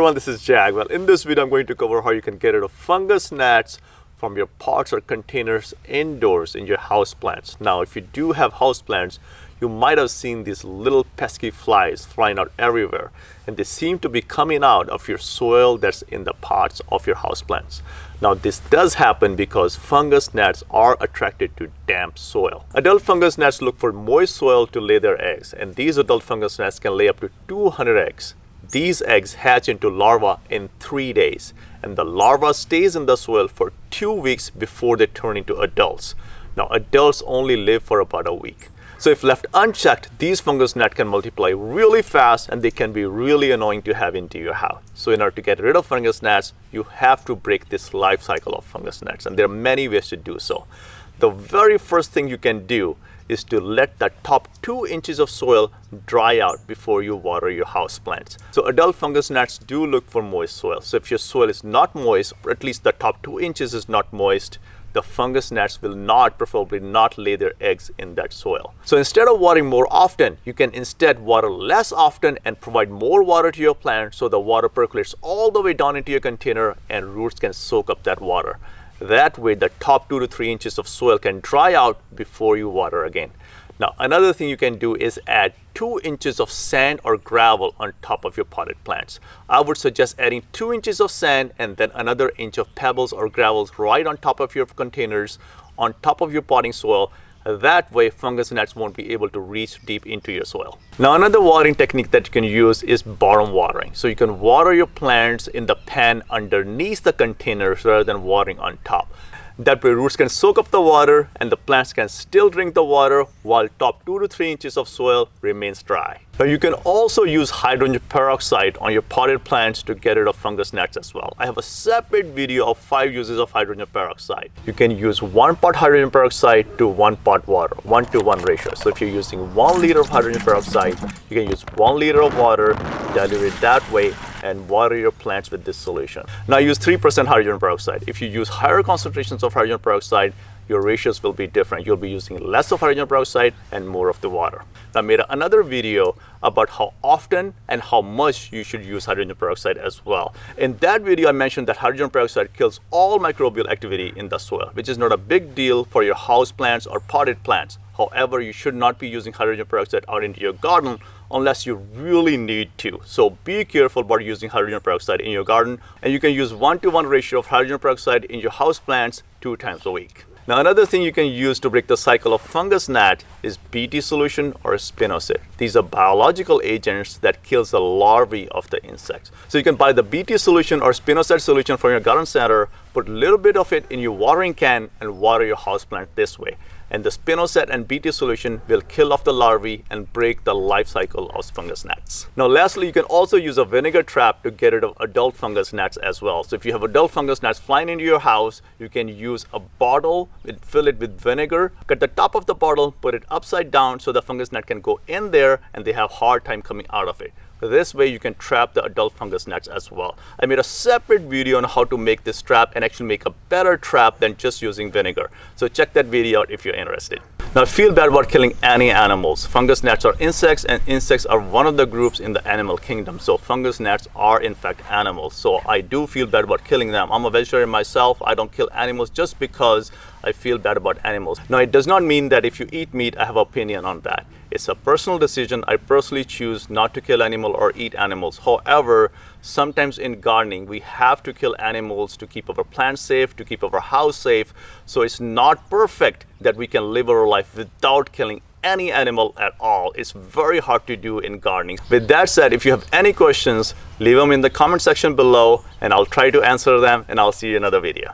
everyone, this is Jag. Well, in this video I'm going to cover how you can get rid of fungus gnats from your pots or containers indoors in your house plants. Now, if you do have house plants, you might have seen these little pesky flies flying out everywhere, and they seem to be coming out of your soil that's in the pots of your house plants. Now, this does happen because fungus gnats are attracted to damp soil. Adult fungus gnats look for moist soil to lay their eggs, and these adult fungus gnats can lay up to 200 eggs. These eggs hatch into larvae in 3 days, and the larva stays in the soil for 2 weeks before they turn into adults. Now, adults only live for about a week. So if left unchecked, these fungus gnats can multiply really fast, and they can be really annoying to have into your house. So in order to get rid of fungus gnats, you have to break this life cycle of fungus gnats, and there are many ways to do so. The very first thing you can do is to let the top 2 inches of soil dry out before you water your house plants. So adult fungus gnats do look for moist soil. So if your soil is not moist, or at least the top 2 inches is not moist, the fungus gnats will preferably not lay their eggs in that soil. So instead of watering more often, you can instead water less often and provide more water to your plant so the water percolates all the way down into your container and roots can soak up that water. That way, the top 2 to 3 inches of soil can dry out before you water again. Now, another thing you can do is add 2 inches of sand or gravel on top of your potted plants. I would suggest adding 2 inches of sand and then another inch of pebbles or gravels right on top of your containers, on top of your potting soil. That way, fungus gnats won't be able to reach deep into your soil. Now, another watering technique that you can use is bottom watering. So you can water your plants in the pan underneath the containers rather than watering on top. That way, roots can soak up the water and the plants can still drink the water while top 2 to 3 inches of soil remains dry. Now, you can also use hydrogen peroxide on your potted plants to get rid of fungus gnats as well. I have a separate video of 5 uses of hydrogen peroxide. You can use 1 part hydrogen peroxide to 1 part water, 1-to-1 ratio. So if you're using 1 liter of hydrogen peroxide, you can use 1 liter of water, dilute it that way, and water your plants with this solution. Now, use 3% hydrogen peroxide. If you use higher concentrations of hydrogen peroxide, your ratios will be different. You'll be using less of hydrogen peroxide and more of the water. Now, I made another video about how often and how much you should use hydrogen peroxide as well. In that video, I mentioned that hydrogen peroxide kills all microbial activity in the soil, which is not a big deal for your house plants or potted plants. However, you should not be using hydrogen peroxide out into your garden unless you really need to. So be careful about using hydrogen peroxide in your garden, and you can use 1-to-1 ratio of hydrogen peroxide in your house plants 2 times a week. Now, another thing you can use to break the cycle of fungus gnat is Bt solution or Spinosad. These are biological agents that kills the larvae of the insects. So you can buy the Bt solution or Spinosad solution from your garden center, put a little bit of it in your watering can and water your houseplant this way. And the Spinosad and Bt solution will kill off the larvae and break the life cycle of fungus gnats. Now, lastly, you can also use a vinegar trap to get rid of adult fungus gnats as well. So if you have adult fungus gnats flying into your house, you can use a bottle, fill it with vinegar, cut the top of the bottle, put it upside down so the fungus gnat can go in there and they have a hard time coming out of it. This way you can trap the adult fungus gnats as well. I made a separate video on how to make this trap and actually make a better trap than just using vinegar. So check that video out if you're interested. Now, feel bad about killing any animals. Fungus gnats are insects, and insects are one of the groups in the animal kingdom. So fungus gnats are in fact animals. So I do feel bad about killing them. I'm a vegetarian myself. I don't kill animals just because I feel bad about animals. Now, it does not mean that if you eat meat, I have an opinion on that. It's a personal decision. I personally choose not to kill animals or eat animals. However, sometimes in gardening, we have to kill animals to keep our plants safe, to keep our house safe. So it's not perfect that we can live our life without killing any animal at all. It's very hard to do in gardening. With that said, if you have any questions, leave them in the comment section below and I'll try to answer them, and I'll see you in another video.